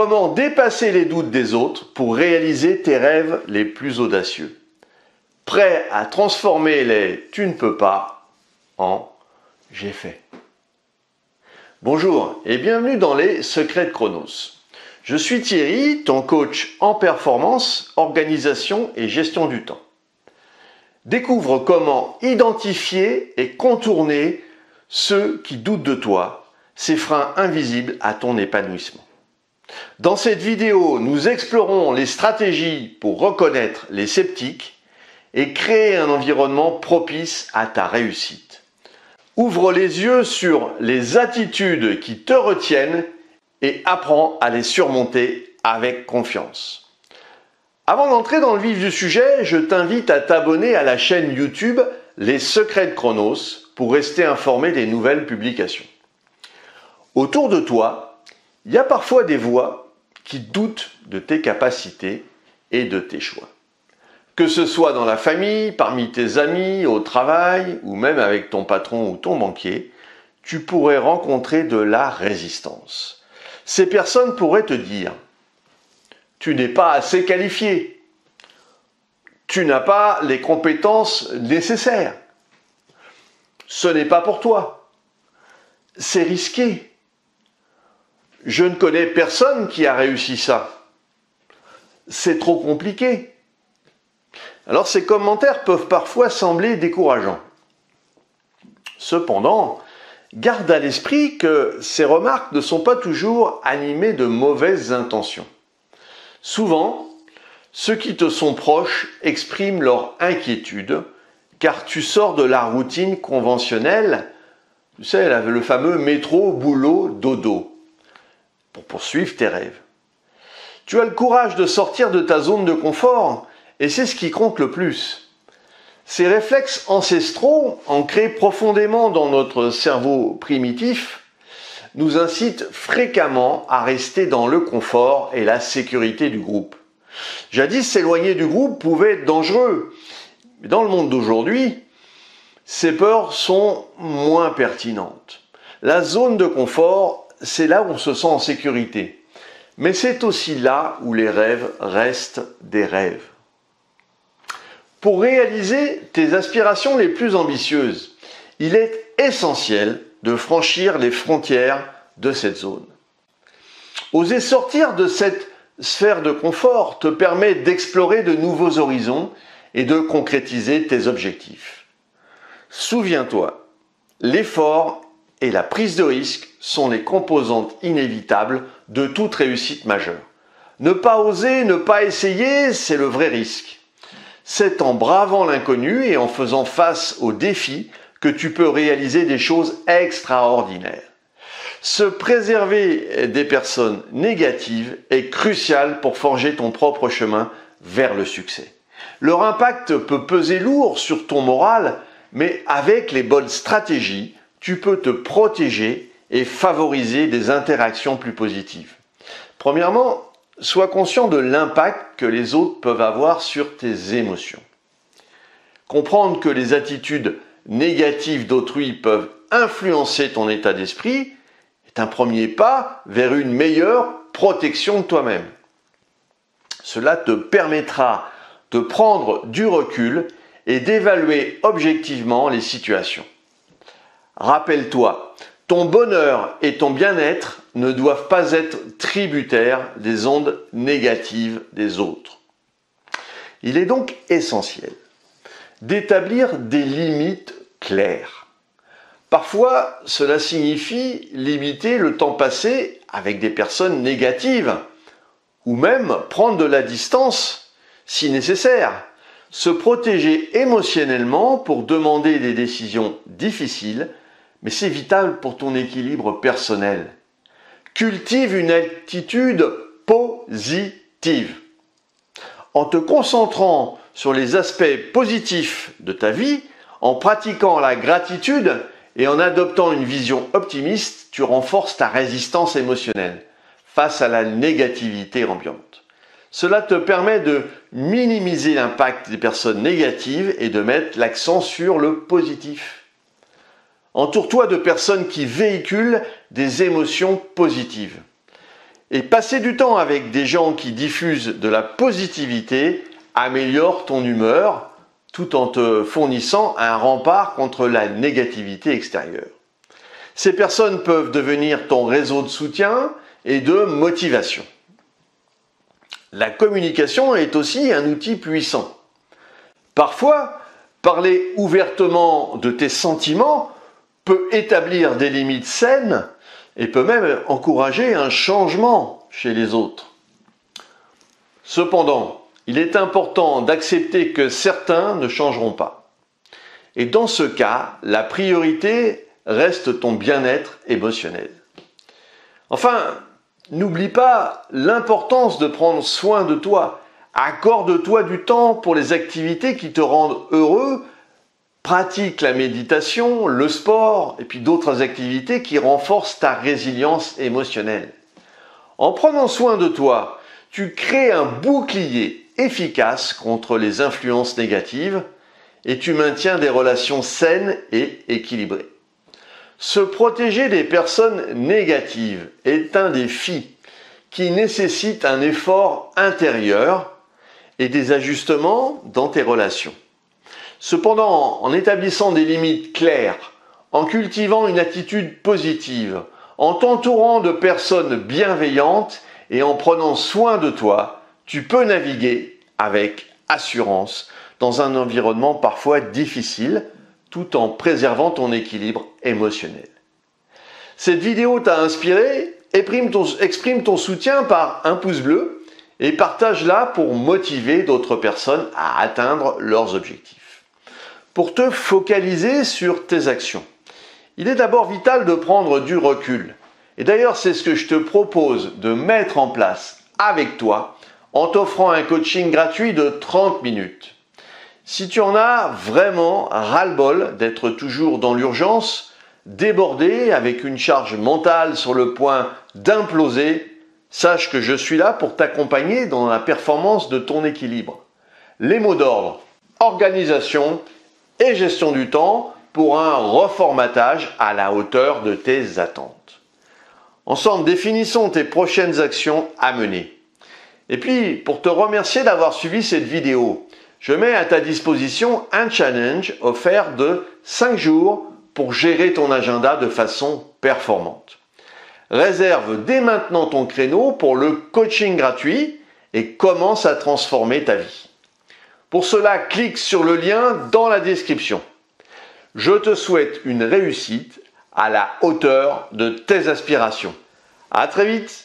Comment dépasser les doutes des autres pour réaliser tes rêves les plus audacieux? Prêt à transformer les « tu ne peux pas » en « j'ai fait ». Bonjour et bienvenue dans les Secrets de Chronos. Je suis Thierry, ton coach en performance, organisation et gestion du temps. Découvre comment identifier et contourner ceux qui doutent de toi, ces freins invisibles à ton épanouissement. Dans cette vidéo, nous explorons les stratégies pour reconnaître les sceptiques et créer un environnement propice à ta réussite. Ouvre les yeux sur les attitudes qui te retiennent et apprends à les surmonter avec confiance. Avant d'entrer dans le vif du sujet, je t'invite à t'abonner à la chaîne YouTube Les Secrets de Chronos pour rester informé des nouvelles publications. Autour de toi, il y a parfois des voix qui doutent de tes capacités et de tes choix. Que ce soit dans la famille, parmi tes amis, au travail ou même avec ton patron ou ton banquier, tu pourrais rencontrer de la résistance. Ces personnes pourraient te dire « Tu n'es pas assez qualifié, tu n'as pas les compétences nécessaires, ce n'est pas pour toi, c'est risqué. Je ne connais personne qui a réussi ça. C'est trop compliqué. » Alors ces commentaires peuvent parfois sembler décourageants. Cependant, garde à l'esprit que ces remarques ne sont pas toujours animées de mauvaises intentions. Souvent, ceux qui te sont proches expriment leur inquiétude car tu sors de la routine conventionnelle, tu sais, le fameux métro, boulot, dodo, pour poursuivre tes rêves. Tu as le courage de sortir de ta zone de confort et c'est ce qui compte le plus. Ces réflexes ancestraux, ancrés profondément dans notre cerveau primitif, nous incitent fréquemment à rester dans le confort et la sécurité du groupe. Jadis, s'éloigner du groupe pouvait être dangereux. Mais dans le monde d'aujourd'hui, ces peurs sont moins pertinentes. La zone de confort, c'est là où on se sent en sécurité. Mais c'est aussi là où les rêves restent des rêves. Pour réaliser tes aspirations les plus ambitieuses, il est essentiel de franchir les frontières de cette zone. Oser sortir de cette sphère de confort te permet d'explorer de nouveaux horizons et de concrétiser tes objectifs. Souviens-toi, l'effort et la prise de risque sont les composantes inévitables de toute réussite majeure. Ne pas oser, ne pas essayer, c'est le vrai risque. C'est en bravant l'inconnu et en faisant face aux défis que tu peux réaliser des choses extraordinaires. Se préserver des personnes négatives est crucial pour forger ton propre chemin vers le succès. Leur impact peut peser lourd sur ton moral, mais avec les bonnes stratégies, tu peux te protéger et favoriser des interactions plus positives. Premièrement, sois conscient de l'impact que les autres peuvent avoir sur tes émotions. Comprendre que les attitudes négatives d'autrui peuvent influencer ton état d'esprit est un premier pas vers une meilleure protection de toi-même. Cela te permettra de prendre du recul et d'évaluer objectivement les situations. Rappelle-toi, ton bonheur et ton bien-être ne doivent pas être tributaires des ondes négatives des autres. Il est donc essentiel d'établir des limites claires. Parfois, cela signifie limiter le temps passé avec des personnes négatives ou même prendre de la distance si nécessaire. Se protéger émotionnellement pour demander des décisions difficiles, mais c'est vital pour ton équilibre personnel. Cultive une attitude positive. En te concentrant sur les aspects positifs de ta vie, en pratiquant la gratitude et en adoptant une vision optimiste, tu renforces ta résistance émotionnelle face à la négativité ambiante. Cela te permet de minimiser l'impact des personnes négatives et de mettre l'accent sur le positif. Entoure-toi de personnes qui véhiculent des émotions positives. Et passer du temps avec des gens qui diffusent de la positivité améliore ton humeur tout en te fournissant un rempart contre la négativité extérieure. Ces personnes peuvent devenir ton réseau de soutien et de motivation. La communication est aussi un outil puissant. Parfois, parler ouvertement de tes sentiments peut établir des limites saines et peut même encourager un changement chez les autres. Cependant, il est important d'accepter que certains ne changeront pas. Et dans ce cas, la priorité reste ton bien-être émotionnel. Enfin, n'oublie pas l'importance de prendre soin de toi. Accorde-toi du temps pour les activités qui te rendent heureux. Pratique la méditation, le sport et puis d'autres activités qui renforcent ta résilience émotionnelle. En prenant soin de toi, tu crées un bouclier efficace contre les influences négatives et tu maintiens des relations saines et équilibrées. Se protéger des personnes négatives est un défi qui nécessite un effort intérieur et des ajustements dans tes relations. Cependant, en établissant des limites claires, en cultivant une attitude positive, en t'entourant de personnes bienveillantes et en prenant soin de toi, tu peux naviguer avec assurance dans un environnement parfois difficile, tout en préservant ton équilibre émotionnel. Cette vidéo t'a inspiré? Exprime ton soutien par un pouce bleu et partage-la pour motiver d'autres personnes à atteindre leurs objectifs. Pour te focaliser sur tes actions, il est d'abord vital de prendre du recul. Et d'ailleurs, c'est ce que je te propose de mettre en place avec toi en t'offrant un coaching gratuit de 30 minutes. Si tu en as vraiment ras-le-bol d'être toujours dans l'urgence, débordé avec une charge mentale sur le point d'imploser, sache que je suis là pour t'accompagner dans la performance de ton équilibre. Les mots d'ordre: organisation et gestion du temps pour un reformatage à la hauteur de tes attentes. Ensemble, définissons tes prochaines actions à mener. Et puis, pour te remercier d'avoir suivi cette vidéo, je mets à ta disposition un challenge offert de 5 jours pour gérer ton agenda de façon performante. Réserve dès maintenant ton créneau pour le coaching gratuit et commence à transformer ta vie. Pour cela, clique sur le lien dans la description. Je te souhaite une réussite à la hauteur de tes aspirations. À très vite!